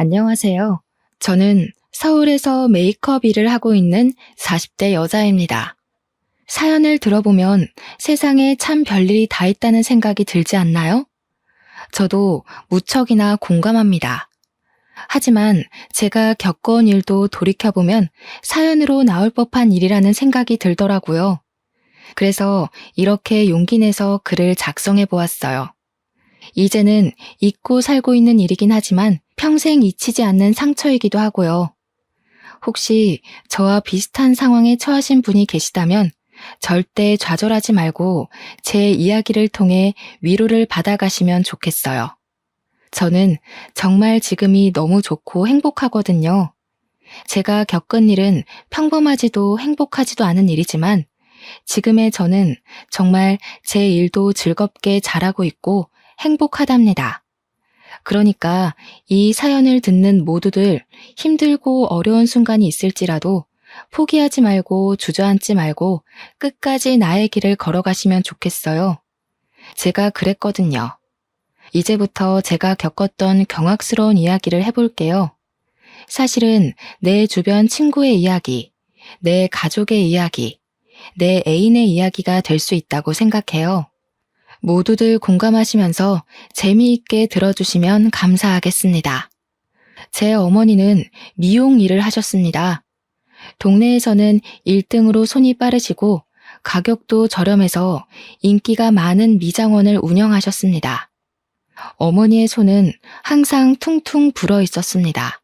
안녕하세요. 저는 서울에서 메이크업 일을 하고 있는 40대 여자입니다. 사연을 들어보면 세상에 참 별일이 다 있다는 생각이 들지 않나요? 저도 무척이나 공감합니다. 하지만 제가 겪어온 일도 돌이켜보면 사연으로 나올 법한 일이라는 생각이 들더라고요. 그래서 이렇게 용기 내서 글을 작성해 보았어요. 이제는 잊고 살고 있는 일이긴 하지만 평생 잊히지 않는 상처이기도 하고요. 혹시 저와 비슷한 상황에 처하신 분이 계시다면 절대 좌절하지 말고 제 이야기를 통해 위로를 받아가시면 좋겠어요. 저는 정말 지금이 너무 좋고 행복하거든요. 제가 겪은 일은 평범하지도 행복하지도 않은 일이지만 지금의 저는 정말 제 일도 즐겁게 잘하고 있고 행복하답니다. 그러니까 이 사연을 듣는 모두들 힘들고 어려운 순간이 있을지라도 포기하지 말고 주저앉지 말고 끝까지 나의 길을 걸어가시면 좋겠어요. 제가 그랬거든요. 이제부터 제가 겪었던 경악스러운 이야기를 해볼게요. 사실은 내 주변 친구의 이야기, 내 가족의 이야기, 내 애인의 이야기가 될 수 있다고 생각해요. 모두들 공감하시면서 재미있게 들어주시면 감사하겠습니다. 제 어머니는 미용 일을 하셨습니다. 동네에서는 1등으로 손이 빠르시고 가격도 저렴해서 인기가 많은 미장원을 운영하셨습니다. 어머니의 손은 항상 퉁퉁 불어 있었습니다.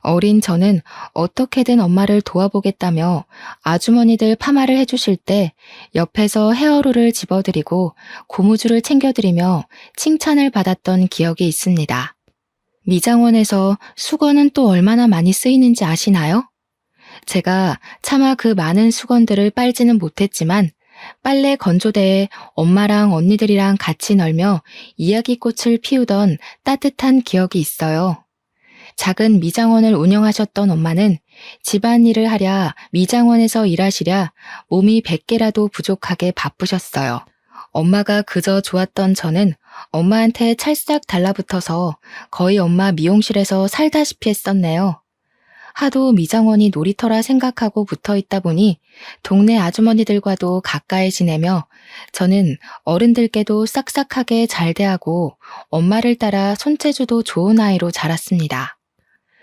어린 저는 어떻게든 엄마를 도와보겠다며 아주머니들 파마를 해주실 때 옆에서 헤어롤을 집어드리고 고무줄을 챙겨드리며 칭찬을 받았던 기억이 있습니다. 미장원에서 수건은 또 얼마나 많이 쓰이는지 아시나요? 제가 차마 그 많은 수건들을 빨지는 못했지만 빨래 건조대에 엄마랑 언니들이랑 같이 널며 이야기꽃을 피우던 따뜻한 기억이 있어요. 작은 미장원을 운영하셨던 엄마는 집안일을 하랴 미장원에서 일하시랴 몸이 100개라도 부족하게 바쁘셨어요. 엄마가 그저 좋았던 저는 엄마한테 찰싹 달라붙어서 거의 엄마 미용실에서 살다시피 했었네요. 하도 미장원이 놀이터라 생각하고 붙어 있다 보니 동네 아주머니들과도 가까이 지내며 저는 어른들께도 싹싹하게 잘 대하고 엄마를 따라 손재주도 좋은 아이로 자랐습니다.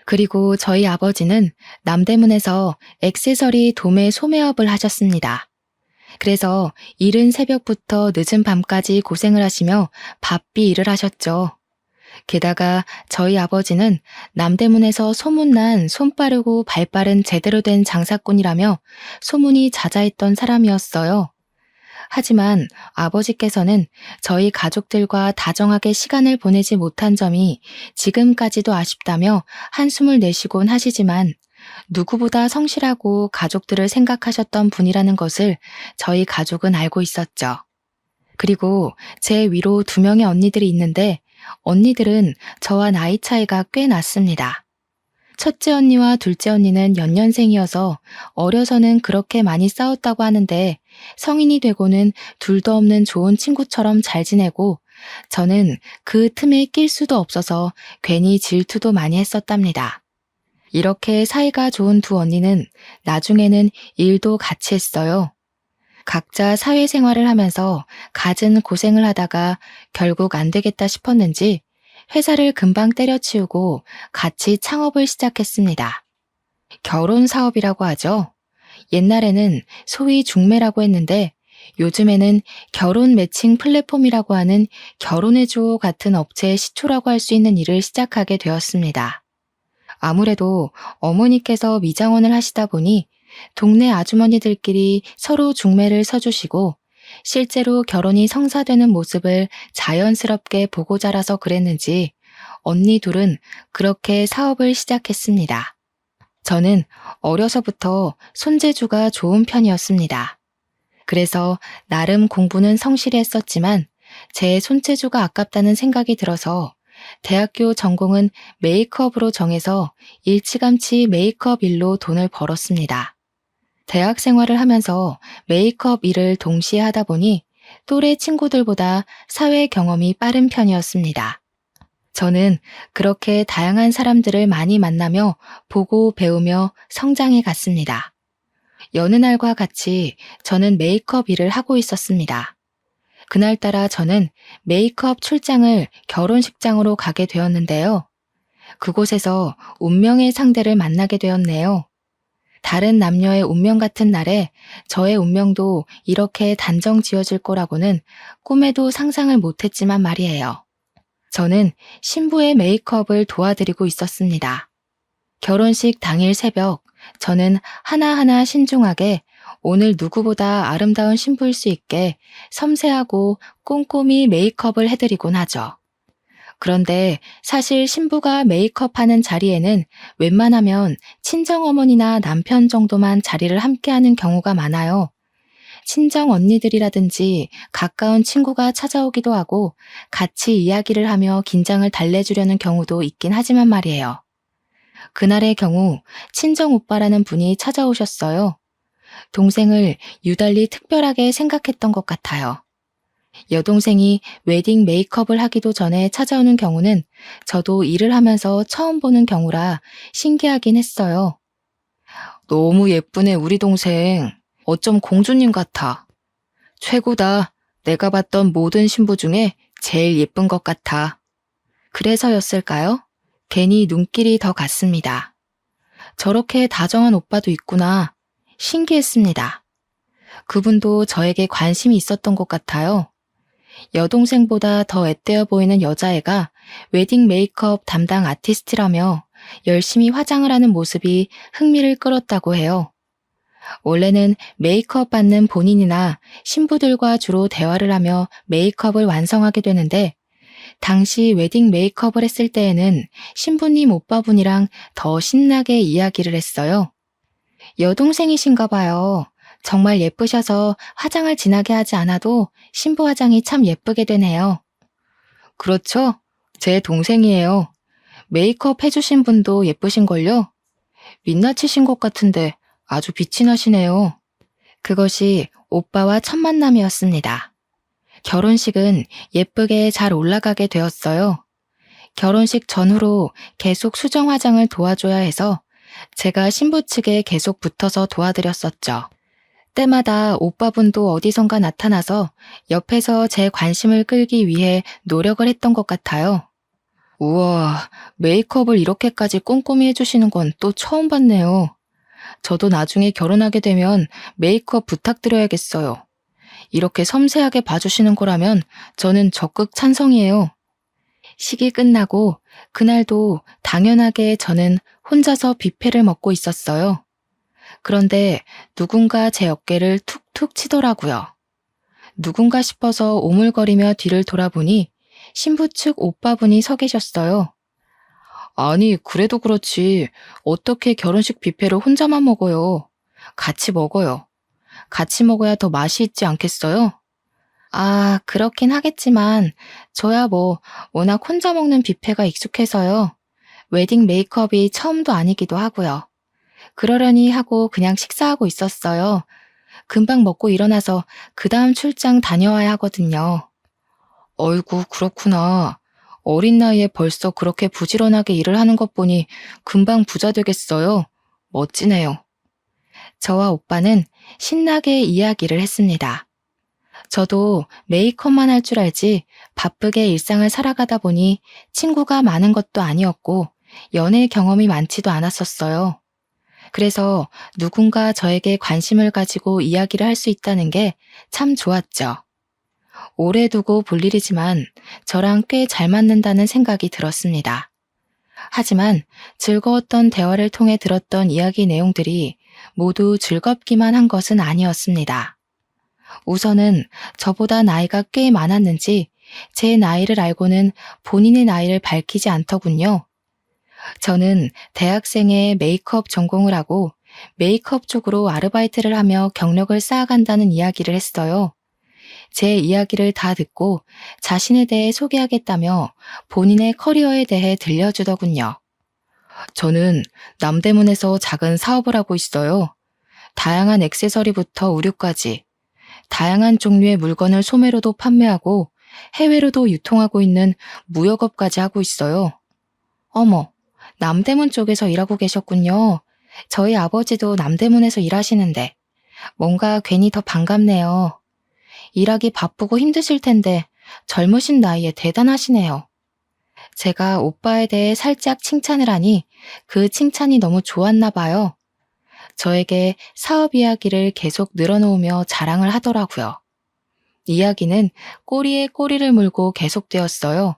그리고 저희 아버지는 남대문에서 액세서리 도매 소매업을 하셨습니다. 그래서 이른 새벽부터 늦은 밤까지 고생을 하시며 바삐 일을 하셨죠. 게다가 저희 아버지는 남대문에서 소문난 손 빠르고 발 빠른 제대로 된 장사꾼이라며 소문이 자자했던 사람이었어요. 하지만 아버지께서는 저희 가족들과 다정하게 시간을 보내지 못한 점이 지금까지도 아쉽다며 한숨을 내쉬곤 하시지만 누구보다 성실하고 가족들을 생각하셨던 분이라는 것을 저희 가족은 알고 있었죠. 그리고 제 위로 2명의 언니들이 있는데 언니들은 저와 나이 차이가 꽤 났습니다. 첫째 언니와 둘째 언니는 연년생이어서 어려서는 그렇게 많이 싸웠다고 하는데 성인이 되고는 둘도 없는 좋은 친구처럼 잘 지내고 저는 그 틈에 낄 수도 없어서 괜히 질투도 많이 했었답니다. 이렇게 사이가 좋은 2 언니는 나중에는 일도 같이 했어요. 각자 사회생활을 하면서 갖은 고생을 하다가 결국 안 되겠다 싶었는지 회사를 금방 때려치우고 같이 창업을 시작했습니다. 결혼 사업이라고 하죠. 옛날에는 소위 중매라고 했는데 요즘에는 결혼 매칭 플랫폼이라고 하는 결혼해줘 같은 업체의 시초라고 할 수 있는 일을 시작하게 되었습니다. 아무래도 어머니께서 미장원을 하시다 보니 동네 아주머니들끼리 서로 중매를 서주시고 실제로 결혼이 성사되는 모습을 자연스럽게 보고 자라서 그랬는지 언니 둘은 그렇게 사업을 시작했습니다. 저는 어려서부터 손재주가 좋은 편이었습니다. 그래서 나름 공부는 성실히 했었지만 제 손재주가 아깝다는 생각이 들어서 대학교 전공은 메이크업으로 정해서 일찌감치 메이크업 일로 돈을 벌었습니다. 대학 생활을 하면서 메이크업 일을 동시에 하다 보니 또래 친구들보다 사회 경험이 빠른 편이었습니다. 저는 그렇게 다양한 사람들을 많이 만나며 보고 배우며 성장해 갔습니다. 여느 날과 같이 저는 메이크업 일을 하고 있었습니다. 그날따라 저는 메이크업 출장을 결혼식장으로 가게 되었는데요. 그곳에서 운명의 상대를 만나게 되었네요. 다른 남녀의 운명 같은 날에 저의 운명도 이렇게 단정 지어질 거라고는 꿈에도 상상을 못했지만 말이에요. 저는 신부의 메이크업을 도와드리고 있었습니다. 결혼식 당일 새벽, 저는 하나하나 신중하게 오늘 누구보다 아름다운 신부일 수 있게 섬세하고 꼼꼼히 메이크업을 해드리곤 하죠. 그런데 사실 신부가 메이크업하는 자리에는 웬만하면 친정어머니나 남편 정도만 자리를 함께하는 경우가 많아요. 친정 언니들이라든지 가까운 친구가 찾아오기도 하고 같이 이야기를 하며 긴장을 달래주려는 경우도 있긴 하지만 말이에요. 그날의 경우 친정 오빠라는 분이 찾아오셨어요. 동생을 유달리 특별하게 생각했던 것 같아요. 여동생이 웨딩 메이크업을 하기도 전에 찾아오는 경우는 저도 일을 하면서 처음 보는 경우라 신기하긴 했어요. 너무 예쁘네, 우리 동생. 어쩜 공주님 같아. 최고다. 내가 봤던 모든 신부 중에 제일 예쁜 것 같아. 그래서였을까요? 괜히 눈길이 더 갔습니다. 저렇게 다정한 오빠도 있구나. 신기했습니다. 그분도 저에게 관심이 있었던 것 같아요. 여동생보다 더 앳되어 보이는 여자애가 웨딩 메이크업 담당 아티스트라며 열심히 화장을 하는 모습이 흥미를 끌었다고 해요. 원래는 메이크업 받는 본인이나 신부들과 주로 대화를 하며 메이크업을 완성하게 되는데 당시 웨딩 메이크업을 했을 때에는 신부님 오빠분이랑 더 신나게 이야기를 했어요. 여동생이신가 봐요. 정말 예쁘셔서 화장을 진하게 하지 않아도 신부 화장이 참 예쁘게 되네요. 그렇죠? 제 동생이에요. 메이크업 해주신 분도 예쁘신걸요? 민낯이신 것 같은데 아주 빛이 나시네요. 그것이 오빠와 첫 만남이었습니다. 결혼식은 예쁘게 잘 올라가게 되었어요. 결혼식 전후로 계속 수정 화장을 도와줘야 해서 제가 신부 측에 계속 붙어서 도와드렸었죠. 때마다 오빠분도 어디선가 나타나서 옆에서 제 관심을 끌기 위해 노력을 했던 것 같아요. 우와, 메이크업을 이렇게까지 꼼꼼히 해주시는 건 또 처음 봤네요. 저도 나중에 결혼하게 되면 메이크업 부탁드려야겠어요. 이렇게 섬세하게 봐주시는 거라면 저는 적극 찬성이에요. 식이 끝나고 그날도 당연하게 저는 혼자서 뷔페를 먹고 있었어요. 그런데 누군가 제 어깨를 툭툭 치더라고요. 누군가 싶어서 오물거리며 뒤를 돌아보니 신부 측 오빠분이 서 계셨어요. 아니, 그래도 그렇지. 어떻게 결혼식 뷔페를 혼자만 먹어요? 같이 먹어요. 같이 먹어야 더 맛이 있지 않겠어요? 아, 그렇긴 하겠지만 저야 뭐 워낙 혼자 먹는 뷔페가 익숙해서요. 웨딩 메이크업이 처음도 아니기도 하고요. 그러려니 하고 그냥 식사하고 있었어요. 금방 먹고 일어나서 그 다음 출장 다녀와야 하거든요. 어이구, 그렇구나. 어린 나이에 벌써 그렇게 부지런하게 일을 하는 것 보니 금방 부자 되겠어요. 멋지네요. 저와 오빠는 신나게 이야기를 했습니다. 저도 메이크업만 할 줄 알지 바쁘게 일상을 살아가다 보니 친구가 많은 것도 아니었고 연애 경험이 많지도 않았었어요. 그래서 누군가 저에게 관심을 가지고 이야기를 할 수 있다는 게 참 좋았죠. 오래 두고 볼 일이지만 저랑 꽤 잘 맞는다는 생각이 들었습니다. 하지만 즐거웠던 대화를 통해 들었던 이야기 내용들이 모두 즐겁기만 한 것은 아니었습니다. 우선은 저보다 나이가 꽤 많았는지 제 나이를 알고는 본인의 나이를 밝히지 않더군요. 저는 대학생의 메이크업 전공을 하고 메이크업 쪽으로 아르바이트를 하며 경력을 쌓아간다는 이야기를 했어요. 제 이야기를 다 듣고 자신에 대해 소개하겠다며 본인의 커리어에 대해 들려주더군요. 저는 남대문에서 작은 사업을 하고 있어요. 다양한 액세서리부터 의류까지 다양한 종류의 물건을 소매로도 판매하고 해외로도 유통하고 있는 무역업까지 하고 있어요. 어머, 남대문 쪽에서 일하고 계셨군요. 저희 아버지도 남대문에서 일하시는데 뭔가 괜히 더 반갑네요. 일하기 바쁘고 힘드실 텐데 젊으신 나이에 대단하시네요. 제가 오빠에 대해 살짝 칭찬을 하니 그 칭찬이 너무 좋았나 봐요. 저에게 사업 이야기를 계속 늘어놓으며 자랑을 하더라고요. 이야기는 꼬리에 꼬리를 물고 계속되었어요.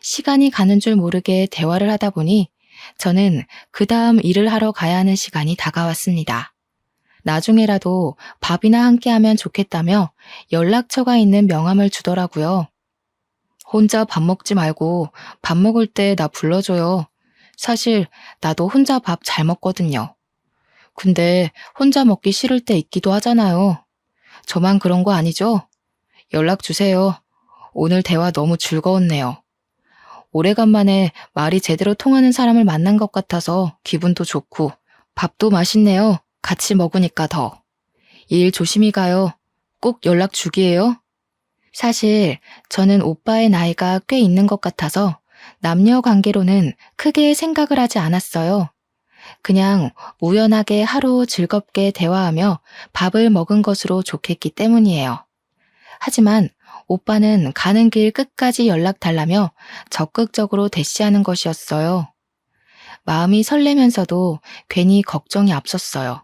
시간이 가는 줄 모르게 대화를 하다 보니 저는 그 다음 일을 하러 가야 하는 시간이 다가왔습니다. 나중에라도 밥이나 함께 하면 좋겠다며 연락처가 있는 명함을 주더라고요. 혼자 밥 먹지 말고 밥 먹을 때 나 불러줘요. 사실 나도 혼자 밥 잘 먹거든요. 근데 혼자 먹기 싫을 때 있기도 하잖아요. 저만 그런 거 아니죠? 연락 주세요. 오늘 대화 너무 즐거웠네요. 오래간만에 말이 제대로 통하는 사람을 만난 것 같아서 기분도 좋고 밥도 맛있네요. 같이 먹으니까 더. 일 조심히 가요. 꼭 연락 주기예요. 사실 저는 오빠의 나이가 꽤 있는 것 같아서 남녀 관계로는 크게 생각을 하지 않았어요. 그냥 우연하게 하루 즐겁게 대화하며 밥을 먹은 것으로 좋겠기 때문이에요. 하지만 오빠는 가는 길 끝까지 연락 달라며 적극적으로 대시하는 것이었어요. 마음이 설레면서도 괜히 걱정이 앞섰어요.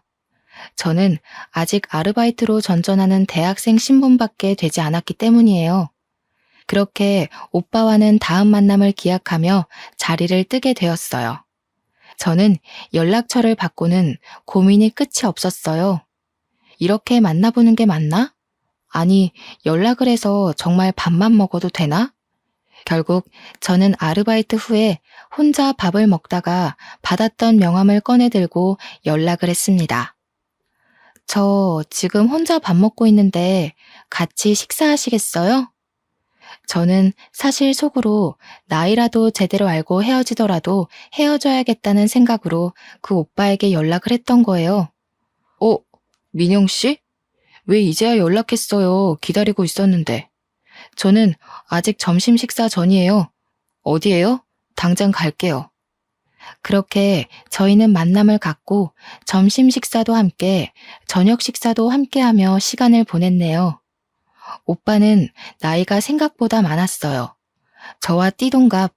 저는 아직 아르바이트로 전전하는 대학생 신분밖에 되지 않았기 때문이에요. 그렇게 오빠와는 다음 만남을 기약하며 자리를 뜨게 되었어요. 저는 연락처를 받고는 고민이 끝이 없었어요. 이렇게 만나보는 게 맞나? 아니, 연락을 해서 정말 밥만 먹어도 되나? 결국 저는 아르바이트 후에 혼자 밥을 먹다가 받았던 명함을 꺼내 들고 연락을 했습니다. 저 지금 혼자 밥 먹고 있는데 같이 식사하시겠어요? 저는 사실 속으로 나이라도 제대로 알고 헤어지더라도 헤어져야겠다는 생각으로 그 오빠에게 연락을 했던 거예요. 민영 씨? 왜 이제야 연락했어요? 기다리고 있었는데. 저는 아직 점심 식사 전이에요. 어디에요? 당장 갈게요. 그렇게 저희는 만남을 갖고 점심 식사도 함께, 저녁 식사도 함께 하며 시간을 보냈네요. 오빠는 나이가 생각보다 많았어요. 저와 띠동갑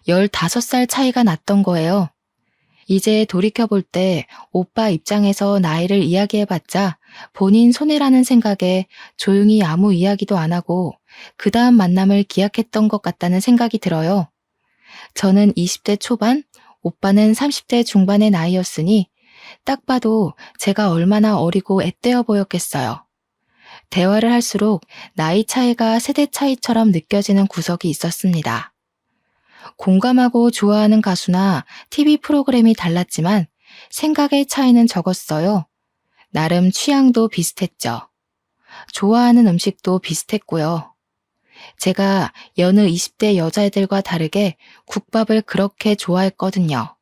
15살 차이가 났던 거예요. 이제 돌이켜볼 때 오빠 입장에서 나이를 이야기해봤자 본인 손해라는 생각에 조용히 아무 이야기도 안 하고 그 다음 만남을 기약했던 것 같다는 생각이 들어요. 저는 20대 초반, 오빠는 30대 중반의 나이였으니 딱 봐도 제가 얼마나 어리고 앳되어 보였겠어요. 대화를 할수록 나이 차이가 세대 차이처럼 느껴지는 구석이 있었습니다. 공감하고 좋아하는 가수나 TV 프로그램이 달랐지만 생각의 차이는 적었어요. 나름 취향도 비슷했죠. 좋아하는 음식도 비슷했고요. 제가 여느 20대 여자애들과 다르게 국밥을 그렇게 좋아했거든요.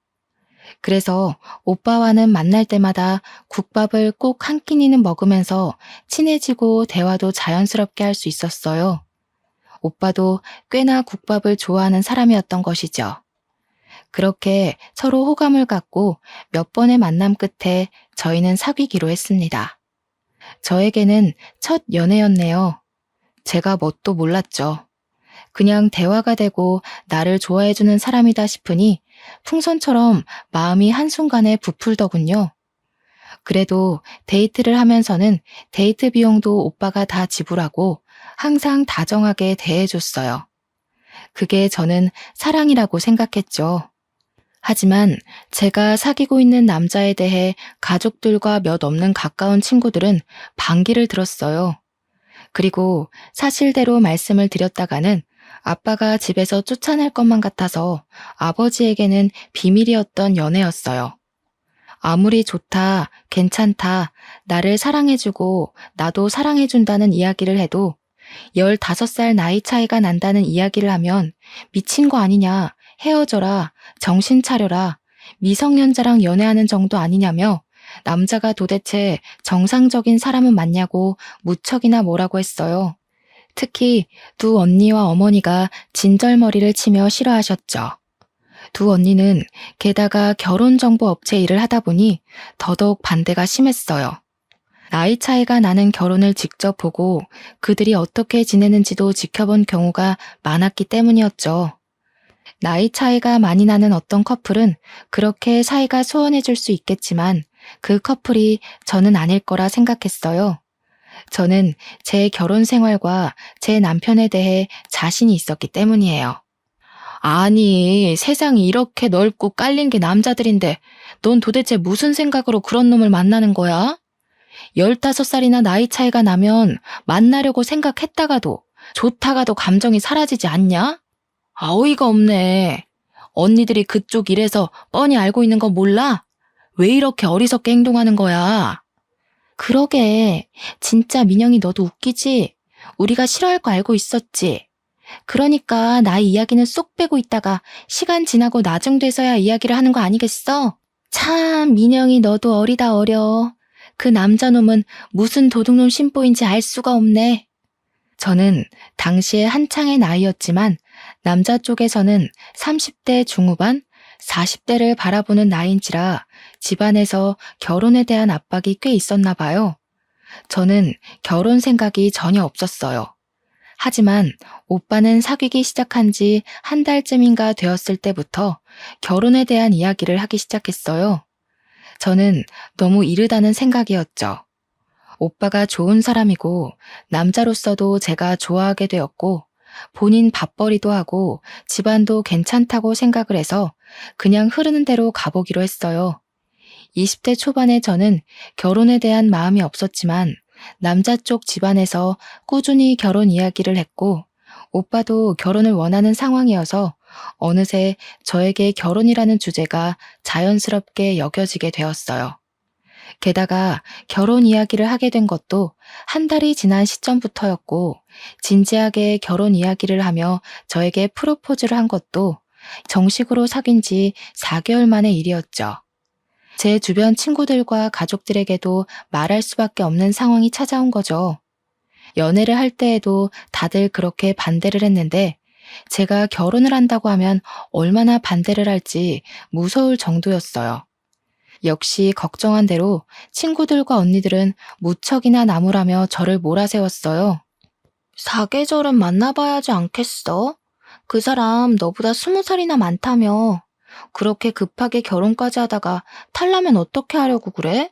그래서 오빠와는 만날 때마다 국밥을 꼭 한 끼니는 먹으면서 친해지고 대화도 자연스럽게 할 수 있었어요. 오빠도 꽤나 국밥을 좋아하는 사람이었던 것이죠. 그렇게 서로 호감을 갖고 몇 번의 만남 끝에 저희는 사귀기로 했습니다. 저에게는 첫 연애였네요. 제가 뭣도 몰랐죠. 그냥 대화가 되고 나를 좋아해주는 사람이다 싶으니 풍선처럼 마음이 한순간에 부풀더군요. 그래도 데이트를 하면서는 데이트 비용도 오빠가 다 지불하고 항상 다정하게 대해줬어요. 그게 저는 사랑이라고 생각했죠. 하지만 제가 사귀고 있는 남자에 대해 가족들과 몇 없는 가까운 친구들은 반기를 들었어요. 그리고 사실대로 말씀을 드렸다가는 아빠가 집에서 쫓아낼 것만 같아서 아버지에게는 비밀이었던 연애였어요. 아무리 좋다, 괜찮다, 나를 사랑해주고 나도 사랑해준다는 이야기를 해도 15살 나이 차이가 난다는 이야기를 하면 미친 거 아니냐, 헤어져라, 정신 차려라, 미성년자랑 연애하는 정도 아니냐며 남자가 도대체 정상적인 사람은 맞냐고 무척이나 뭐라고 했어요. 특히 두 언니와 어머니가 진절머리를 치며 싫어하셨죠. 두 언니는 게다가 결혼정보업체 일을 하다 보니 더더욱 반대가 심했어요. 나이 차이가 나는 결혼을 직접 보고 그들이 어떻게 지내는지도 지켜본 경우가 많았기 때문이었죠. 나이 차이가 많이 나는 어떤 커플은 그렇게 사이가 소원해질 수 있겠지만 그 커플이 저는 아닐 거라 생각했어요. 저는 제 결혼 생활과 제 남편에 대해 자신이 있었기 때문이에요. 아니, 세상이 이렇게 넓고 깔린 게 남자들인데 넌 도대체 무슨 생각으로 그런 놈을 만나는 거야? 15살이나 나이 차이가 나면 만나려고 생각했다가도 좋다가도 감정이 사라지지 않냐? 어이가 없네. 언니들이 그쪽 일에서 뻔히 알고 있는 거 몰라? 왜 이렇게 어리석게 행동하는 거야? 그러게. 진짜 민영이 너도 웃기지? 우리가 싫어할 거 알고 있었지? 그러니까 나이 이야기는 쏙 빼고 있다가 시간 지나고 나중 돼서야 이야기를 하는 거 아니겠어? 참, 민영이 너도 어리다 어려. 그 남자놈은 무슨 도둑놈 심보인지 알 수가 없네. 저는 당시에 한창의 나이였지만 남자 쪽에서는 30대 중후반, 40대를 바라보는 나이인지라 집안에서 결혼에 대한 압박이 꽤 있었나 봐요. 저는 결혼 생각이 전혀 없었어요. 하지만 오빠는 사귀기 시작한 지 한 달쯤인가 되었을 때부터 결혼에 대한 이야기를 하기 시작했어요. 저는 너무 이르다는 생각이었죠. 오빠가 좋은 사람이고 남자로서도 제가 좋아하게 되었고 본인 밥벌이도 하고 집안도 괜찮다고 생각을 해서 그냥 흐르는 대로 가보기로 했어요. 20대 초반에 저는 결혼에 대한 마음이 없었지만 남자 쪽 집안에서 꾸준히 결혼 이야기를 했고 오빠도 결혼을 원하는 상황이어서 어느새 저에게 결혼이라는 주제가 자연스럽게 여겨지게 되었어요. 게다가 결혼 이야기를 하게 된 것도 한 달이 지난 시점부터였고 진지하게 결혼 이야기를 하며 저에게 프로포즈를 한 것도 정식으로 사귄 지 4개월 만의 일이었죠. 제 주변 친구들과 가족들에게도 말할 수밖에 없는 상황이 찾아온 거죠. 연애를 할 때에도 다들 그렇게 반대를 했는데 제가 결혼을 한다고 하면 얼마나 반대를 할지 무서울 정도였어요. 역시 걱정한 대로 친구들과 언니들은 무척이나 나무라며 저를 몰아세웠어요. 사계절은 만나봐야지 않겠어? 그 사람 너보다 20살이나 많다며. 그렇게 급하게 결혼까지 하다가 탈라면 어떻게 하려고 그래?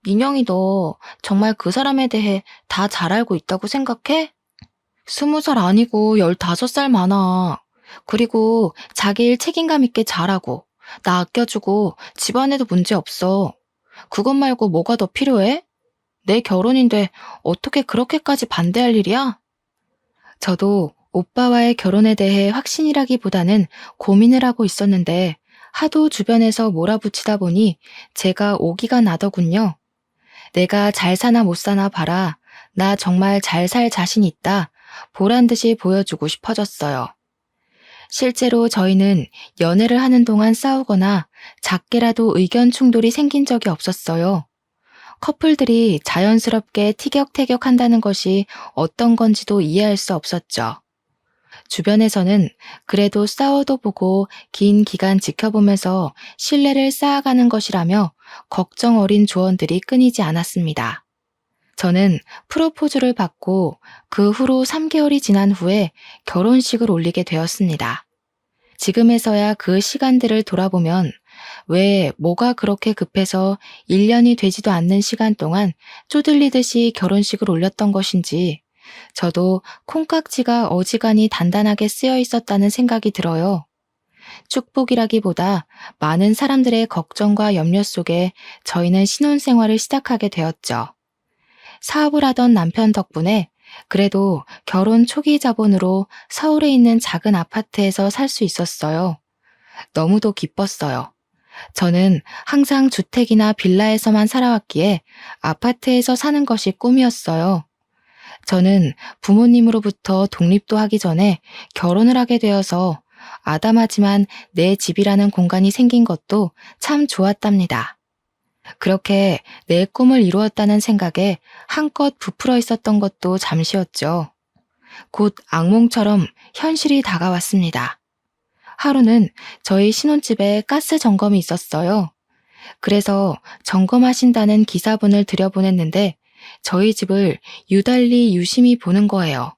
민영이 너 정말 그 사람에 대해 다 잘 알고 있다고 생각해? 20살 아니고 15살 많아. 그리고 자기 일 책임감 있게 잘하고 나 아껴주고 집안에도 문제 없어. 그것 말고 뭐가 더 필요해? 내 결혼인데 어떻게 그렇게까지 반대할 일이야? 저도 오빠와의 결혼에 대해 확신이라기보다는 고민을 하고 있었는데 하도 주변에서 몰아붙이다 보니 제가 오기가 나더군요. 내가 잘 사나 못 사나 봐라. 나 정말 잘 살 자신 있다. 보란 듯이 보여주고 싶어졌어요. 실제로 저희는 연애를 하는 동안 싸우거나 작게라도 의견 충돌이 생긴 적이 없었어요. 커플들이 자연스럽게 티격태격한다는 것이 어떤 건지도 이해할 수 없었죠. 주변에서는 그래도 싸워도 보고 긴 기간 지켜보면서 신뢰를 쌓아가는 것이라며 걱정 어린 조언들이 끊이지 않았습니다. 저는 프로포즈를 받고 그 후로 3개월이 지난 후에 결혼식을 올리게 되었습니다. 지금에서야 그 시간들을 돌아보면 왜 뭐가 그렇게 급해서 1년이 되지도 않는 시간 동안 쪼들리듯이 결혼식을 올렸던 것인지 저도 콩깍지가 어지간히 단단하게 쓰여 있었다는 생각이 들어요. 축복이라기보다 많은 사람들의 걱정과 염려 속에 저희는 신혼생활을 시작하게 되었죠. 사업을 하던 남편 덕분에 그래도 결혼 초기 자본으로 서울에 있는 작은 아파트에서 살 수 있었어요. 너무도 기뻤어요. 저는 항상 주택이나 빌라에서만 살아왔기에 아파트에서 사는 것이 꿈이었어요. 저는 부모님으로부터 독립도 하기 전에 결혼을 하게 되어서 아담하지만 내 집이라는 공간이 생긴 것도 참 좋았답니다. 그렇게 내 꿈을 이루었다는 생각에 한껏 부풀어 있었던 것도 잠시였죠. 곧 악몽처럼 현실이 다가왔습니다. 하루는 저희 신혼집에 가스 점검이 있었어요. 그래서 점검하신다는 기사분을 들여보냈는데 저희 집을 유달리 유심히 보는 거예요.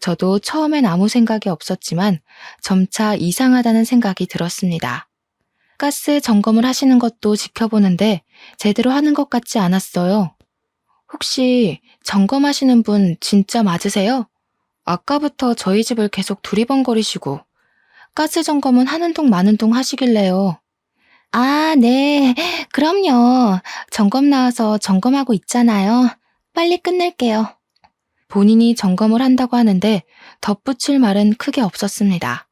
저도 처음엔 아무 생각이 없었지만 점차 이상하다는 생각이 들었습니다. 가스 점검을 하시는 것도 지켜보는데 제대로 하는 것 같지 않았어요. 혹시 점검하시는 분 진짜 맞으세요? 아까부터 저희 집을 계속 두리번거리시고 가스 점검은 하는 동 마는 동 하시길래요. 아, 네. 그럼요. 점검 나와서 점검하고 있잖아요. 빨리 끝낼게요. 본인이 점검을 한다고 하는데 덧붙일 말은 크게 없었습니다.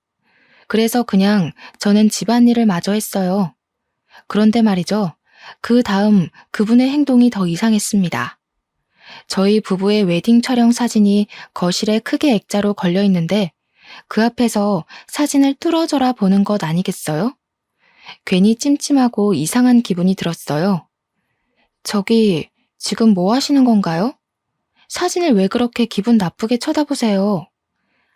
그래서 그냥 저는 집안일을 마저 했어요. 그런데 말이죠. 그 다음 그분의 행동이 더 이상했습니다. 저희 부부의 웨딩 촬영 사진이 거실에 크게 액자로 걸려 있는데 그 앞에서 사진을 뚫어져라 보는 것 아니겠어요? 괜히 찜찜하고 이상한 기분이 들었어요. 저기, 지금 뭐 하시는 건가요? 사진을 왜 그렇게 기분 나쁘게 쳐다보세요?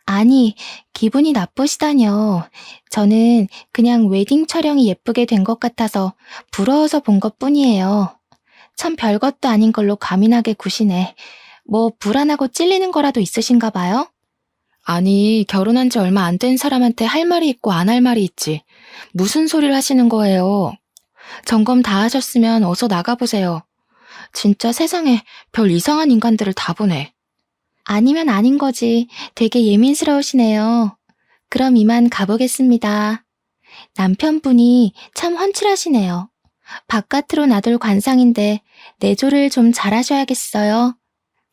아니, 기분이 나쁘시다뇨. 저는 그냥 웨딩 촬영이 예쁘게 된 것 같아서 부러워서 본 것뿐이에요. 참 별것도 아닌 걸로 과민하게 구시네. 뭐 불안하고 찔리는 거라도 있으신가 봐요? 아니, 결혼한 지 얼마 안 된 사람한테 할 말이 있고 안 할 말이 있지. 무슨 소리를 하시는 거예요? 점검 다 하셨으면 어서 나가보세요. 진짜 세상에 별 이상한 인간들을 다 보네. 아니면 아닌 거지. 되게 예민스러우시네요. 그럼 이만 가보겠습니다. 남편분이 참 훤칠하시네요. 바깥으로 놔둘 관상인데 내조를 좀 잘하셔야겠어요.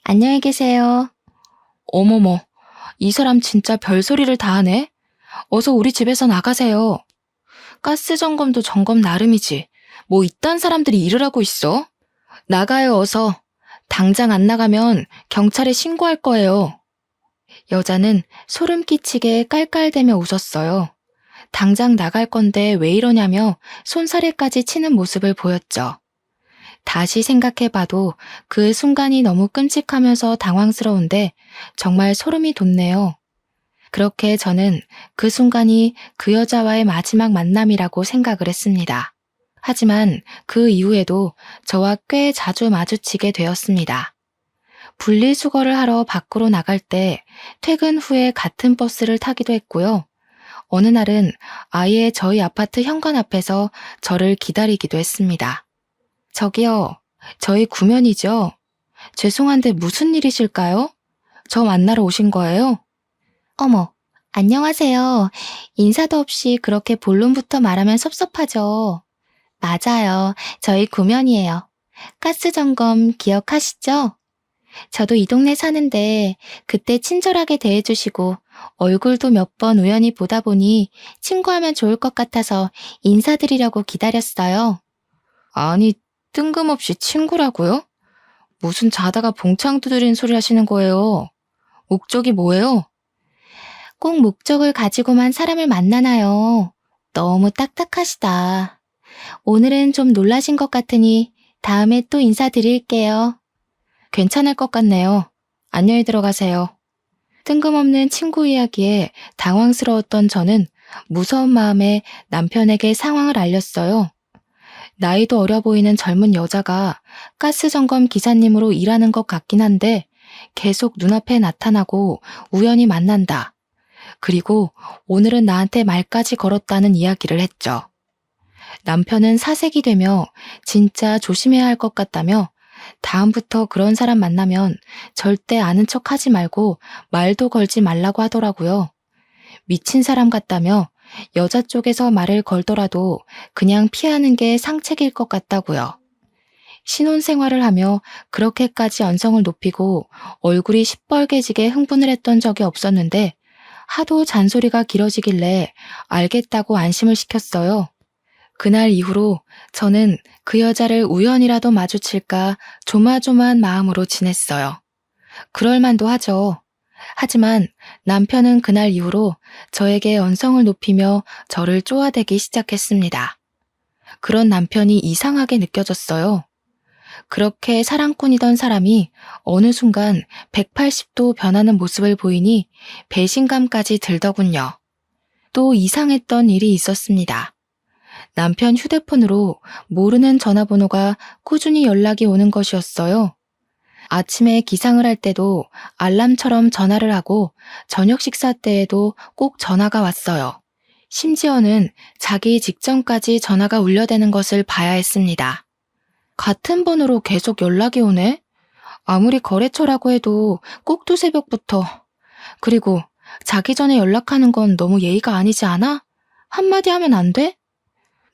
안녕히 계세요. 어머머, 이 사람 진짜 별소리를 다 하네. 어서 우리 집에서 나가세요. 가스 점검도 점검 나름이지. 뭐 이딴 사람들이 일을 하고 있어? 나가요, 어서. 당장 안 나가면 경찰에 신고할 거예요. 여자는 소름 끼치게 깔깔대며 웃었어요. 당장 나갈 건데 왜 이러냐며 손사래까지 치는 모습을 보였죠. 다시 생각해봐도 그 순간이 너무 끔찍하면서 당황스러운데 정말 소름이 돋네요. 그렇게 저는 그 순간이 그 여자와의 마지막 만남이라고 생각을 했습니다. 하지만 그 이후에도 저와 꽤 자주 마주치게 되었습니다. 분리수거를 하러 밖으로 나갈 때 퇴근 후에 같은 버스를 타기도 했고요. 어느 날은 아예 저희 아파트 현관 앞에서 저를 기다리기도 했습니다. 저기요, 저희 구면이죠? 죄송한데 무슨 일이실까요? 저 만나러 오신 거예요? 어머, 안녕하세요. 인사도 없이 그렇게 본론부터 말하면 섭섭하죠. 맞아요. 저희 구면이에요. 가스 점검 기억하시죠? 저도 이 동네 사는데 그때 친절하게 대해주시고 얼굴도 몇 번 우연히 보다 보니 친구하면 좋을 것 같아서 인사드리려고 기다렸어요. 아니, 뜬금없이 친구라고요? 무슨 자다가 봉창 두드린 소리 하시는 거예요? 목적이 뭐예요? 꼭 목적을 가지고만 사람을 만나나요? 너무 딱딱하시다. 오늘은 좀 놀라신 것 같으니 다음에 또 인사드릴게요. 괜찮을 것 같네요. 안녕히 들어가세요. 뜬금없는 친구 이야기에 당황스러웠던 저는 무서운 마음에 남편에게 상황을 알렸어요. 나이도 어려 보이는 젊은 여자가 가스 점검 기사님으로 일하는 것 같긴 한데 계속 눈앞에 나타나고 우연히 만난다. 그리고 오늘은 나한테 말까지 걸었다는 이야기를 했죠. 남편은 사색이 되며 진짜 조심해야 할 것 같다며 다음부터 그런 사람 만나면 절대 아는 척 하지 말고 말도 걸지 말라고 하더라고요. 미친 사람 같다며 여자 쪽에서 말을 걸더라도 그냥 피하는 게 상책일 것 같다고요. 신혼생활을 하며 그렇게까지 언성을 높이고 얼굴이 시뻘개지게 흥분을 했던 적이 없었는데 하도 잔소리가 길어지길래 알겠다고 안심을 시켰어요. 그날 이후로 저는 그 여자를 우연이라도 마주칠까 조마조마한 마음으로 지냈어요. 그럴 만도 하죠. 하지만 남편은 그날 이후로 저에게 언성을 높이며 저를 쪼아대기 시작했습니다. 그런 남편이 이상하게 느껴졌어요. 그렇게 사랑꾼이던 사람이 어느 순간 180도 변하는 모습을 보이니 배신감까지 들더군요. 또 이상했던 일이 있었습니다. 남편 휴대폰으로 모르는 전화번호가 꾸준히 연락이 오는 것이었어요. 아침에 기상을 할 때도 알람처럼 전화를 하고 저녁 식사 때에도 꼭 전화가 왔어요. 심지어는 자기 직전까지 전화가 울려대는 것을 봐야 했습니다. 같은 번호로 계속 연락이 오네? 아무리 거래처라고 해도 꼭두 새벽부터. 그리고 자기 전에 연락하는 건 너무 예의가 아니지 않아? 한마디 하면 안 돼?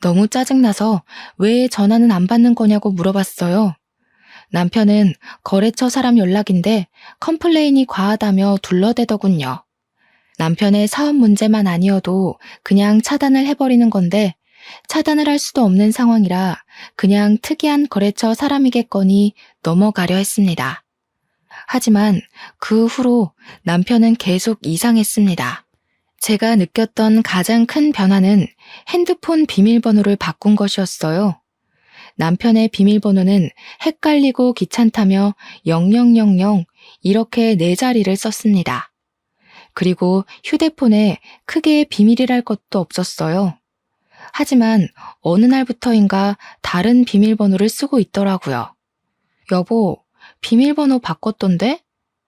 너무 짜증나서 왜 전화는 안 받는 거냐고 물어봤어요. 남편은 거래처 사람 연락인데 컴플레인이 과하다며 둘러대더군요. 남편의 사업 문제만 아니어도 그냥 차단을 해버리는 건데 차단을 할 수도 없는 상황이라 그냥 특이한 거래처 사람이겠거니 넘어가려 했습니다. 하지만 그 후로 남편은 계속 이상했습니다. 제가 느꼈던 가장 큰 변화는 핸드폰 비밀번호를 바꾼 것이었어요. 남편의 비밀번호는 헷갈리고 귀찮다며 0000 이렇게 4자리를 썼습니다. 그리고 휴대폰에 크게 비밀이랄 것도 없었어요. 하지만 어느 날부터인가 다른 비밀번호를 쓰고 있더라고요. 여보, 비밀번호 바꿨던데?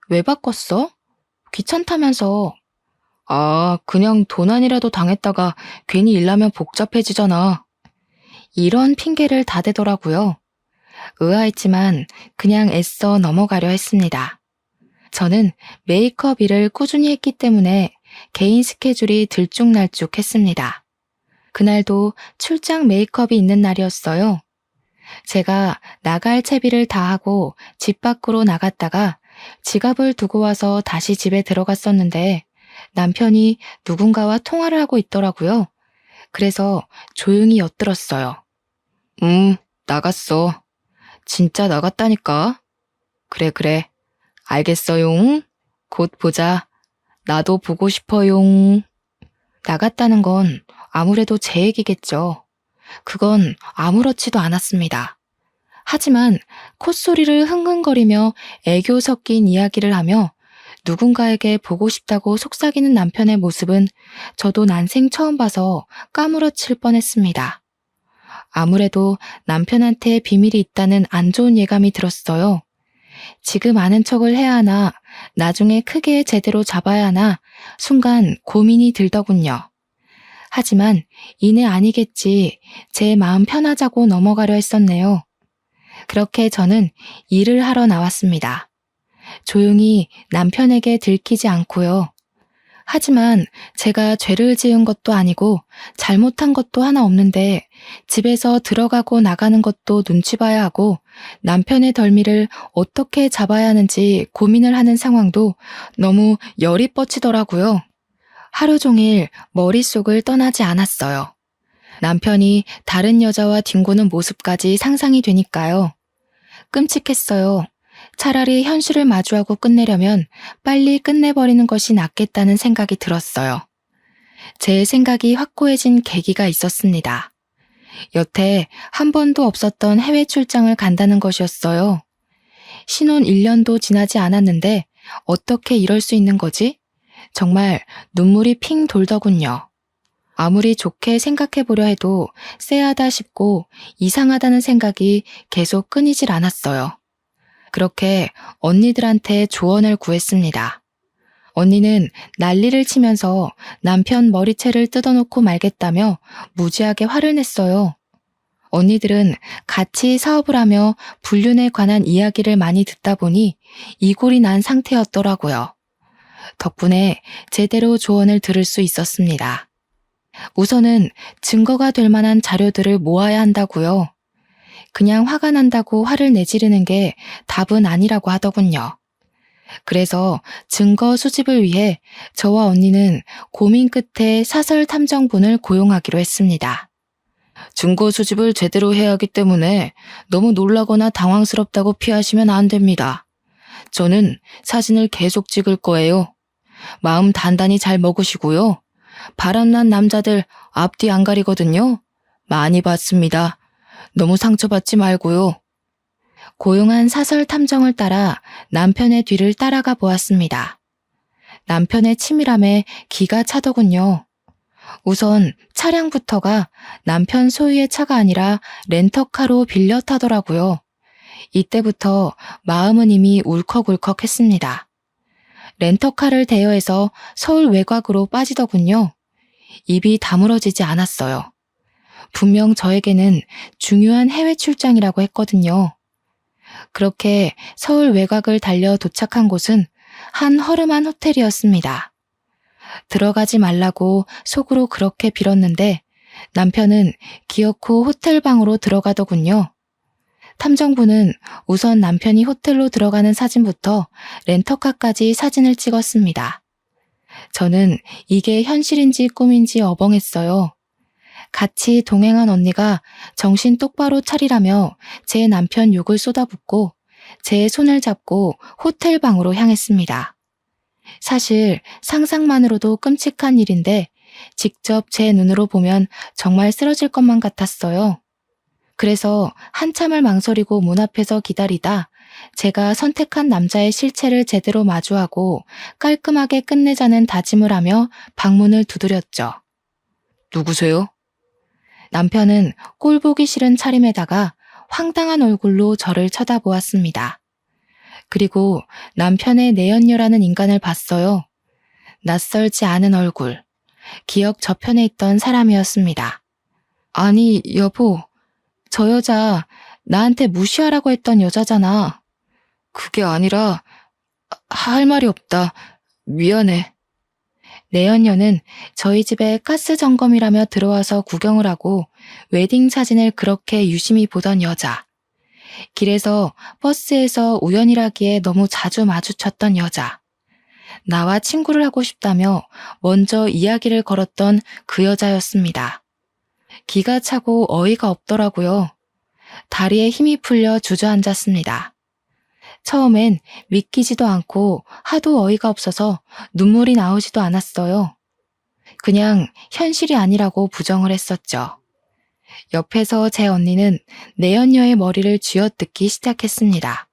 왜 바꿨어? 귀찮다면서. 아, 그냥 도난이라도 당했다가 괜히 일나면 복잡해지잖아. 이런 핑계를 다 대더라고요. 의아했지만 그냥 애써 넘어가려 했습니다. 저는 메이크업 일을 꾸준히 했기 때문에 개인 스케줄이 들쭉날쭉했습니다. 그날도 출장 메이크업이 있는 날이었어요. 제가 나갈 채비를 다 하고 집 밖으로 나갔다가 지갑을 두고 와서 다시 집에 들어갔었는데 남편이 누군가와 통화를 하고 있더라고요. 그래서 조용히 엿들었어요. 나갔어. 진짜 나갔다니까. 그래. 알겠어용. 곧 보자. 나도 보고 싶어용. 나갔다는 건 아무래도 제 얘기겠죠. 그건 아무렇지도 않았습니다. 하지만 콧소리를 흥흥거리며 애교 섞인 이야기를 하며 누군가에게 보고 싶다고 속삭이는 남편의 모습은 저도 난생 처음 봐서 까무러칠 뻔했습니다. 아무래도 남편한테 비밀이 있다는 안 좋은 예감이 들었어요. 지금 아는 척을 해야 하나, 나중에 크게 제대로 잡아야 하나, 순간 고민이 들더군요. 하지만 이내 아니겠지, 제 마음 편하자고 넘어가려 했었네요. 그렇게 저는 일을 하러 나왔습니다. 조용히 남편에게 들키지 않고요. 하지만 제가 죄를 지은 것도 아니고 잘못한 것도 하나 없는데 집에서 들어가고 나가는 것도 눈치 봐야 하고 남편의 덜미를 어떻게 잡아야 하는지 고민을 하는 상황도 너무 열이 뻗치더라고요. 하루 종일 머릿속을 떠나지 않았어요. 남편이 다른 여자와 뒹구는 모습까지 상상이 되니까요. 끔찍했어요. 차라리 현실을 마주하고 끝내려면 빨리 끝내버리는 것이 낫겠다는 생각이 들었어요. 제 생각이 확고해진 계기가 있었습니다. 여태 한 번도 없었던 해외 출장을 간다는 것이었어요. 신혼 1년도 지나지 않았는데 어떻게 이럴 수 있는 거지? 정말 눈물이 핑 돌더군요. 아무리 좋게 생각해보려 해도 쎄하다 싶고 이상하다는 생각이 계속 끊이질 않았어요. 그렇게 언니들한테 조언을 구했습니다. 언니는 난리를 치면서 남편 머리채를 뜯어놓고 말겠다며 무지하게 화를 냈어요. 언니들은 같이 사업을 하며 불륜에 관한 이야기를 많이 듣다 보니 이골이 난 상태였더라고요. 덕분에 제대로 조언을 들을 수 있었습니다. 우선은 증거가 될 만한 자료들을 모아야 한다고요. 그냥 화가 난다고 화를 내지르는 게 답은 아니라고 하더군요. 그래서 증거 수집을 위해 저와 언니는 고민 끝에 사설 탐정분을 고용하기로 했습니다. 증거 수집을 제대로 해야 하기 때문에 너무 놀라거나 당황스럽다고 피하시면 안 됩니다. 저는 사진을 계속 찍을 거예요. 마음 단단히 잘 먹으시고요. 바람난 남자들 앞뒤 안 가리거든요. 많이 봤습니다. 너무 상처받지 말고요. 고용한 사설 탐정을 따라 남편의 뒤를 따라가 보았습니다. 남편의 치밀함에 기가 차더군요. 우선 차량부터가 남편 소유의 차가 아니라 렌터카로 빌려 타더라고요. 이때부터 마음은 이미 울컥울컥했습니다. 렌터카를 대여해서 서울 외곽으로 빠지더군요. 입이 다물어지지 않았어요. 분명 저에게는 중요한 해외 출장이라고 했거든요. 그렇게 서울 외곽을 달려 도착한 곳은 한 허름한 호텔이었습니다. 들어가지 말라고 속으로 그렇게 빌었는데 남편은 기어코 호텔 방으로 들어가더군요. 탐정부는 우선 남편이 호텔로 들어가는 사진부터 렌터카까지 사진을 찍었습니다. 저는 이게 현실인지 꿈인지 어벙했어요. 같이 동행한 언니가 정신 똑바로 차리라며 제 남편 욕을 쏟아붓고 제 손을 잡고 호텔 방으로 향했습니다. 사실 상상만으로도 끔찍한 일인데 직접 제 눈으로 보면 정말 쓰러질 것만 같았어요. 그래서 한참을 망설이고 문 앞에서 기다리다 제가 선택한 남자의 실체를 제대로 마주하고 깔끔하게 끝내자는 다짐을 하며 방문을 두드렸죠. 누구세요? 남편은 꼴보기 싫은 차림에다가 황당한 얼굴로 저를 쳐다보았습니다. 그리고 남편의 내연녀라는 인간을 봤어요. 낯설지 않은 얼굴, 기억 저편에 있던 사람이었습니다. 아니, 여보, 저 여자 나한테 무시하라고 했던 여자잖아. 그게 아니라 할 말이 없다. 미안해. 내연녀는 저희 집에 가스 점검이라며 들어와서 구경을 하고 웨딩 사진을 그렇게 유심히 보던 여자. 길에서 버스에서 우연이라기에 너무 자주 마주쳤던 여자. 나와 친구를 하고 싶다며 먼저 이야기를 걸었던 그 여자였습니다. 기가 차고 어이가 없더라고요. 다리에 힘이 풀려 주저앉았습니다. 처음엔 믿기지도 않고 하도 어이가 없어서 눈물이 나오지도 않았어요. 그냥 현실이 아니라고 부정을 했었죠. 옆에서 제 언니는 내연녀의 머리를 쥐어뜯기 시작했습니다.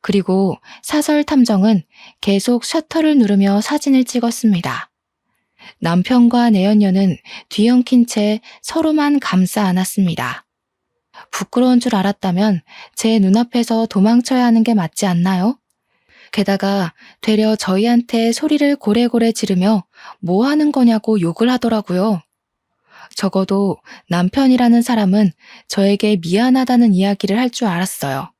그리고 사설 탐정은 계속 셔터를 누르며 사진을 찍었습니다. 남편과 내연녀는 뒤엉킨 채 서로만 감싸 안았습니다. 부끄러운 줄 알았다면 제 눈앞에서 도망쳐야 하는 게 맞지 않나요? 게다가 되려 저희한테 소리를 고래고래 지르며 뭐 하는 거냐고 욕을 하더라고요. 적어도 남편이라는 사람은 저에게 미안하다는 이야기를 할 줄 알았어요.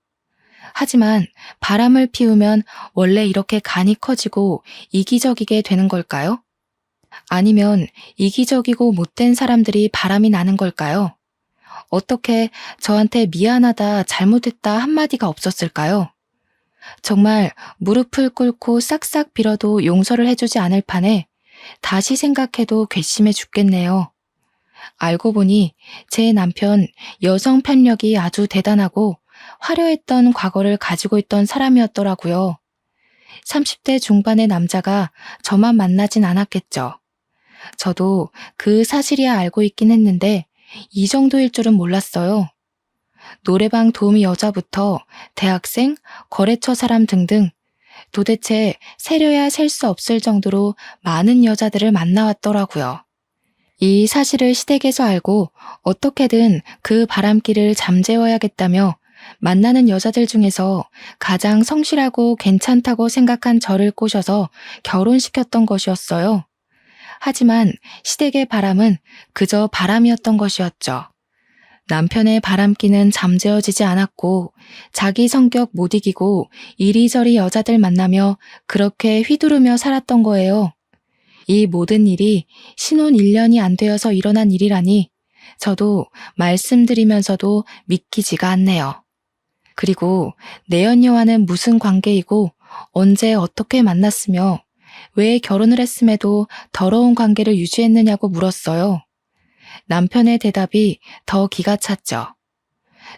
하지만 바람을 피우면 원래 이렇게 간이 커지고 이기적이게 되는 걸까요? 아니면 이기적이고 못된 사람들이 바람이 나는 걸까요? 어떻게 저한테 미안하다, 잘못했다 한마디가 없었을까요? 정말 무릎을 꿇고 싹싹 빌어도 용서를 해주지 않을 판에 다시 생각해도 괘씸해 죽겠네요. 알고 보니 제 남편 여성 편력이 아주 대단하고 화려했던 과거를 가지고 있던 사람이었더라고요. 30대 중반의 남자가 저만 만나진 않았겠죠. 저도 그 사실이야 알고 있긴 했는데 이 정도일 줄은 몰랐어요. 노래방 도우미 여자부터 대학생, 거래처 사람 등등 도대체 세려야 셀 수 없을 정도로 많은 여자들을 만나왔더라고요. 이 사실을 시댁에서 알고 어떻게든 그 바람길을 잠재워야겠다며 만나는 여자들 중에서 가장 성실하고 괜찮다고 생각한 저를 꼬셔서 결혼시켰던 것이었어요. 하지만 시댁의 바람은 그저 바람이었던 것이었죠. 남편의 바람기는 잠재워지지 않았고 자기 성격 못 이기고 이리저리 여자들 만나며 그렇게 휘두르며 살았던 거예요. 이 모든 일이 신혼 1년이 안 되어서 일어난 일이라니 저도 말씀드리면서도 믿기지가 않네요. 그리고 내연녀와는 무슨 관계이고 언제 어떻게 만났으며 왜 결혼을 했음에도 더러운 관계를 유지했느냐고 물었어요. 남편의 대답이 더 기가 찼죠.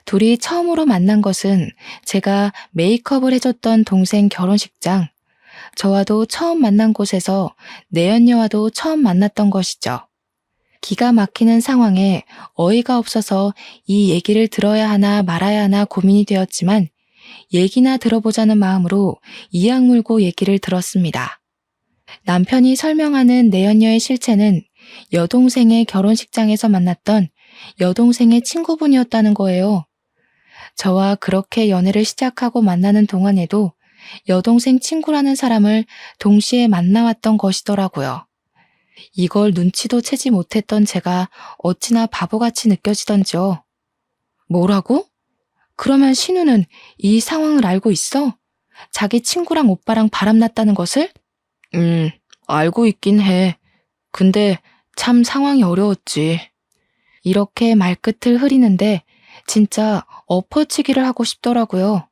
둘이 처음으로 만난 것은 제가 메이크업을 해줬던 동생 결혼식장, 저와도 처음 만난 곳에서 내연녀와도 처음 만났던 것이죠. 기가 막히는 상황에 어이가 없어서 이 얘기를 들어야 하나 말아야 하나 고민이 되었지만 얘기나 들어보자는 마음으로 이악 물고 얘기를 들었습니다. 남편이 설명하는 내연녀의 실체는 여동생의 결혼식장에서 만났던 여동생의 친구분이었다는 거예요. 저와 그렇게 연애를 시작하고 만나는 동안에도 여동생 친구라는 사람을 동시에 만나왔던 것이더라고요. 이걸 눈치도 채지 못했던 제가 어찌나 바보같이 느껴지던지요. 뭐라고? 그러면 신우는 이 상황을 알고 있어? 자기 친구랑 오빠랑 바람났다는 것을? 알고 있긴 해. 근데 참 상황이 어려웠지. 이렇게 말끝을 흐리는데 진짜 엎어치기를 하고 싶더라고요.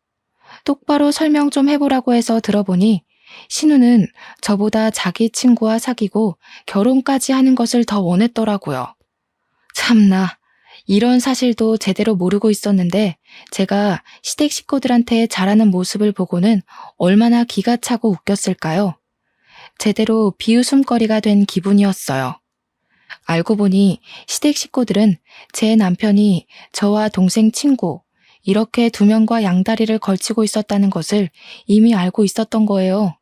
똑바로 설명 좀 해보라고 해서 들어보니 신우는 저보다 자기 친구와 사귀고 결혼까지 하는 것을 더 원했더라고요. 참나, 이런 사실도 제대로 모르고 있었는데 제가 시댁 식구들한테 잘하는 모습을 보고는 얼마나 기가 차고 웃겼을까요? 제대로 비웃음거리가 된 기분이었어요. 알고 보니 시댁 식구들은 제 남편이 저와 동생 친구, 이렇게 두 명과 양다리를 걸치고 있었다는 것을 이미 알고 있었던 거예요.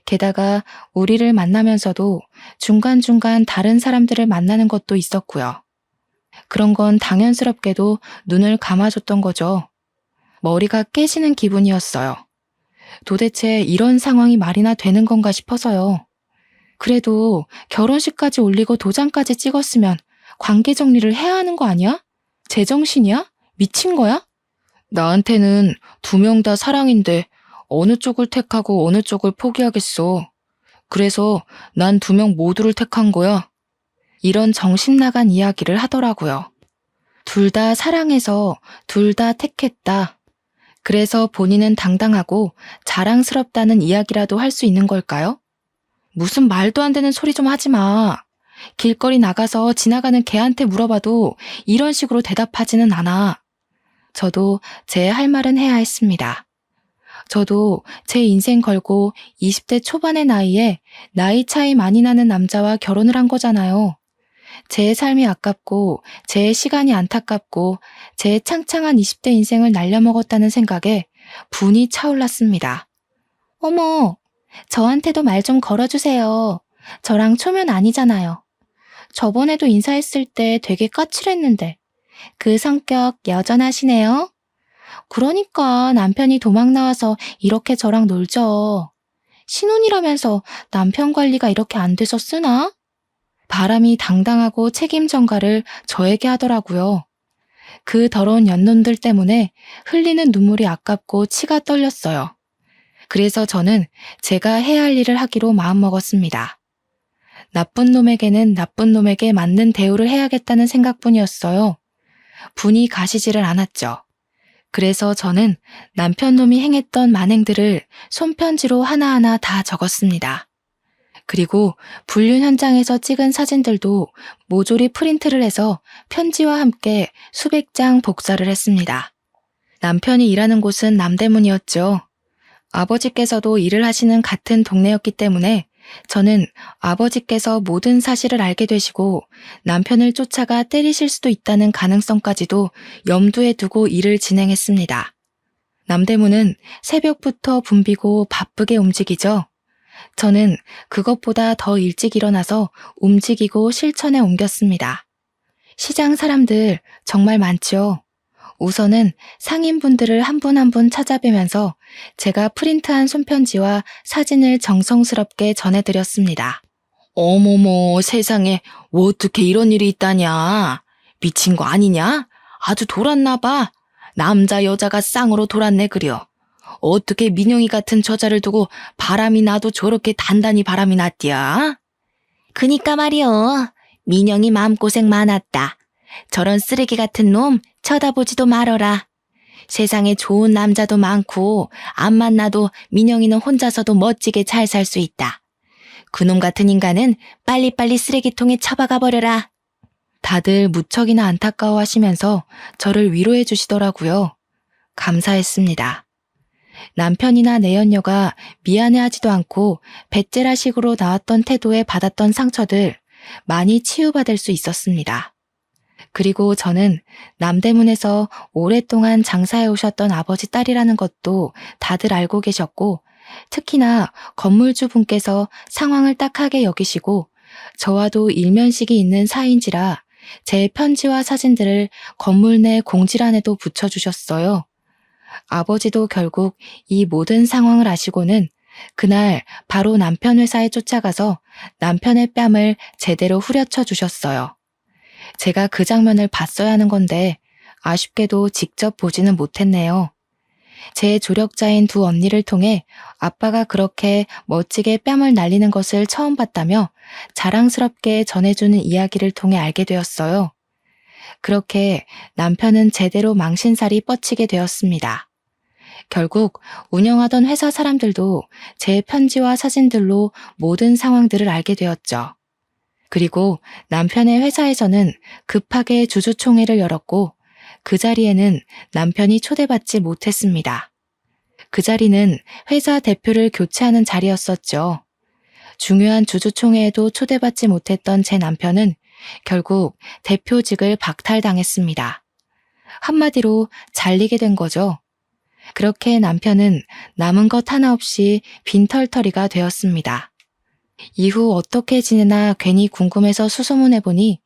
게다가 우리를 만나면서도 중간중간 다른 사람들을 만나는 것도 있었고요. 그런 건 당연스럽게도 눈을 감아줬던 거죠. 머리가 깨지는 기분이었어요. 도대체 이런 상황이 말이나 되는 건가 싶어서요. 그래도 결혼식까지 올리고 도장까지 찍었으면 관계 정리를 해야 하는 거 아니야? 제정신이야? 미친 거야? 나한테는 두 명 다 사랑인데 어느 쪽을 택하고 어느 쪽을 포기하겠어. 그래서 난 두 명 모두를 택한 거야. 이런 정신 나간 이야기를 하더라고요. 둘 다 사랑해서 둘 다 택했다. 그래서 본인은 당당하고 자랑스럽다는 이야기라도 할 수 있는 걸까요? 무슨 말도 안 되는 소리 좀 하지 마. 길거리 나가서 지나가는 개한테 물어봐도 이런 식으로 대답하지는 않아. 저도 제 할 말은 해야 했습니다. 저도 제 인생 걸고 20대 초반의 나이에 나이 차이 많이 나는 남자와 결혼을 한 거잖아요. 제 삶이 아깝고 제 시간이 안타깝고 제 창창한 20대 인생을 날려먹었다는 생각에 분이 차올랐습니다. 어머, 저한테도 말 좀 걸어주세요. 저랑 초면 아니잖아요. 저번에도 인사했을 때 되게 까칠했는데 그 성격 여전하시네요. 그러니까 남편이 도망 나와서 이렇게 저랑 놀죠. 신혼이라면서 남편 관리가 이렇게 안 돼서 쓰나? 바람이 당당하고 책임 전가를 저에게 하더라고요. 그 더러운 연놈들 때문에 흘리는 눈물이 아깝고 치가 떨렸어요. 그래서 저는 제가 해야 할 일을 하기로 마음먹었습니다. 나쁜 놈에게는 나쁜 놈에게 맞는 대우를 해야겠다는 생각뿐이었어요. 분이 가시지를 않았죠. 그래서 저는 남편 놈이 행했던 만행들을 손편지로 하나하나 다 적었습니다. 그리고 불륜 현장에서 찍은 사진들도 모조리 프린트를 해서 편지와 함께 수백 장 복사를 했습니다. 남편이 일하는 곳은 남대문이었죠. 아버지께서도 일을 하시는 같은 동네였기 때문에 저는 아버지께서 모든 사실을 알게 되시고 남편을 쫓아가 때리실 수도 있다는 가능성까지도 염두에 두고 일을 진행했습니다. 남대문은 새벽부터 붐비고 바쁘게 움직이죠. 저는 그것보다 더 일찍 일어나서 움직이고 실천에 옮겼습니다. 시장 사람들 정말 많죠. 우선은 상인분들을 한 분 한 분 찾아뵈면서 제가 프린트한 손편지와 사진을 정성스럽게 전해드렸습니다. 어머머, 세상에 어떻게 이런 일이 있다냐? 미친 거 아니냐? 아주 돌았나 봐. 남자 여자가 쌍으로 돌았네 그려. 어떻게 민영이 같은 저자를 두고 바람이 나도 저렇게 단단히 바람이 났디야? 그니까 말이여. 민영이 마음고생 많았다. 저런 쓰레기 같은 놈 쳐다보지도 말어라. 세상에 좋은 남자도 많고 안 만나도 민영이는 혼자서도 멋지게 잘 살 수 있다. 그놈 같은 인간은 빨리빨리 쓰레기통에 처박아 버려라. 다들 무척이나 안타까워하시면서 저를 위로해 주시더라고요. 감사했습니다. 남편이나 내연녀가 미안해하지도 않고 배째라식으로 나왔던 태도에 받았던 상처들 많이 치유받을 수 있었습니다. 그리고 저는 남대문에서 오랫동안 장사해 오셨던 아버지 딸이라는 것도 다들 알고 계셨고, 특히나 건물주 분께서 상황을 딱하게 여기시고 저와도 일면식이 있는 사이인지라 제 편지와 사진들을 건물 내 공지란에도 붙여주셨어요. 아버지도 결국 이 모든 상황을 아시고는 그날 바로 남편 회사에 쫓아가서 남편의 뺨을 제대로 후려쳐 주셨어요. 제가 그 장면을 봤어야 하는 건데 아쉽게도 직접 보지는 못했네요. 제 조력자인 두 언니를 통해 아빠가 그렇게 멋지게 뺨을 날리는 것을 처음 봤다며 자랑스럽게 전해주는 이야기를 통해 알게 되었어요. 그렇게 남편은 제대로 망신살이 뻗치게 되었습니다. 결국 운영하던 회사 사람들도 제 편지와 사진들로 모든 상황들을 알게 되었죠. 그리고 남편의 회사에서는 급하게 주주총회를 열었고 그 자리에는 남편이 초대받지 못했습니다. 그 자리는 회사 대표를 교체하는 자리였었죠. 중요한 주주총회에도 초대받지 못했던 제 남편은 결국 대표직을 박탈당했습니다. 한마디로 잘리게 된 거죠. 그렇게 남편은 남은 것 하나 없이 빈털터리가 되었습니다. 이후 어떻게 지내나 괜히 궁금해서 수소문해보니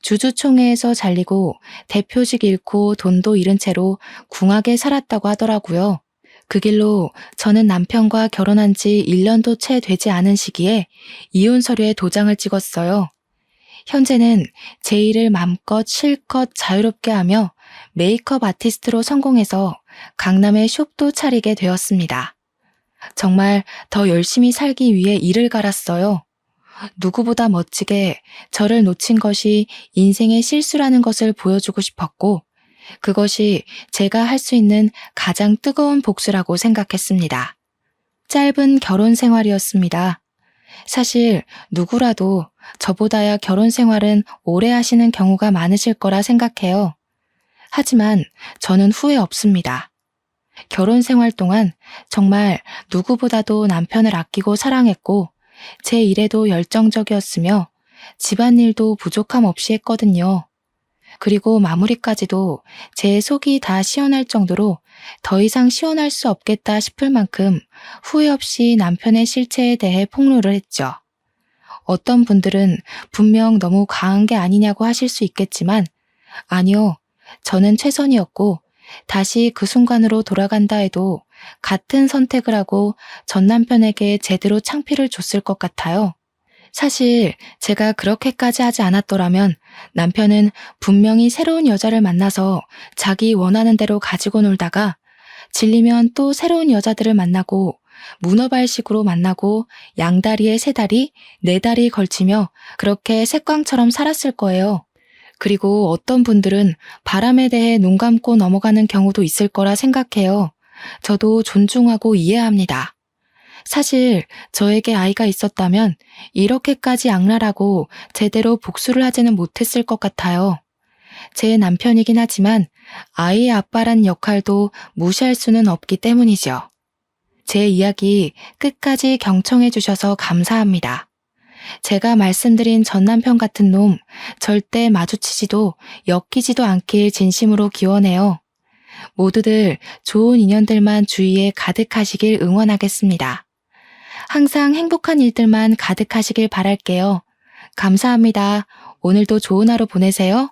주주총회에서 잘리고 대표직 잃고 돈도 잃은 채로 궁하게 살았다고 하더라고요. 그 길로 저는 남편과 결혼한 지 1년도 채 되지 않은 시기에 이혼 서류에 도장을 찍었어요. 현재는 제 일을 맘껏 실컷 자유롭게 하며 메이크업 아티스트로 성공해서 강남에 숍도 차리게 되었습니다. 정말 더 열심히 살기 위해 이를 갈았어요. 누구보다 멋지게 저를 놓친 것이 인생의 실수라는 것을 보여주고 싶었고, 그것이 제가 할 수 있는 가장 뜨거운 복수라고 생각했습니다. 짧은 결혼 생활이었습니다. 사실 누구라도 저보다야 결혼 생활은 오래 하시는 경우가 많으실 거라 생각해요. 하지만 저는 후회 없습니다. 결혼 생활 동안 정말 누구보다도 남편을 아끼고 사랑했고 제 일에도 열정적이었으며 집안일도 부족함 없이 했거든요. 그리고 마무리까지도 제 속이 다 시원할 정도로 더 이상 시원할 수 없겠다 싶을 만큼 후회 없이 남편의 실체에 대해 폭로를 했죠. 어떤 분들은 분명 너무 과한 게 아니냐고 하실 수 있겠지만 아니요, 저는 최선이었고 다시 그 순간으로 돌아간다 해도 같은 선택을 하고 전 남편에게 제대로 창피를 줬을 것 같아요. 사실 제가 그렇게까지 하지 않았더라면 남편은 분명히 새로운 여자를 만나서 자기 원하는 대로 가지고 놀다가 질리면 또 새로운 여자들을 만나고 문어발식으로 만나고 양다리에 세 다리, 네 다리 걸치며 그렇게 색광처럼 살았을 거예요. 그리고 어떤 분들은 바람에 대해 눈 감고 넘어가는 경우도 있을 거라 생각해요. 저도 존중하고 이해합니다. 사실 저에게 아이가 있었다면 이렇게까지 악랄하고 제대로 복수를 하지는 못했을 것 같아요. 제 남편이긴 하지만 아이의 아빠란 역할도 무시할 수는 없기 때문이죠. 제 이야기 끝까지 경청해 주셔서 감사합니다. 제가 말씀드린 전 남편 같은 놈 절대 마주치지도 엮이지도 않길 진심으로 기원해요. 모두들 좋은 인연들만 주위에 가득하시길 응원하겠습니다. 항상 행복한 일들만 가득하시길 바랄게요. 감사합니다. 오늘도 좋은 하루 보내세요.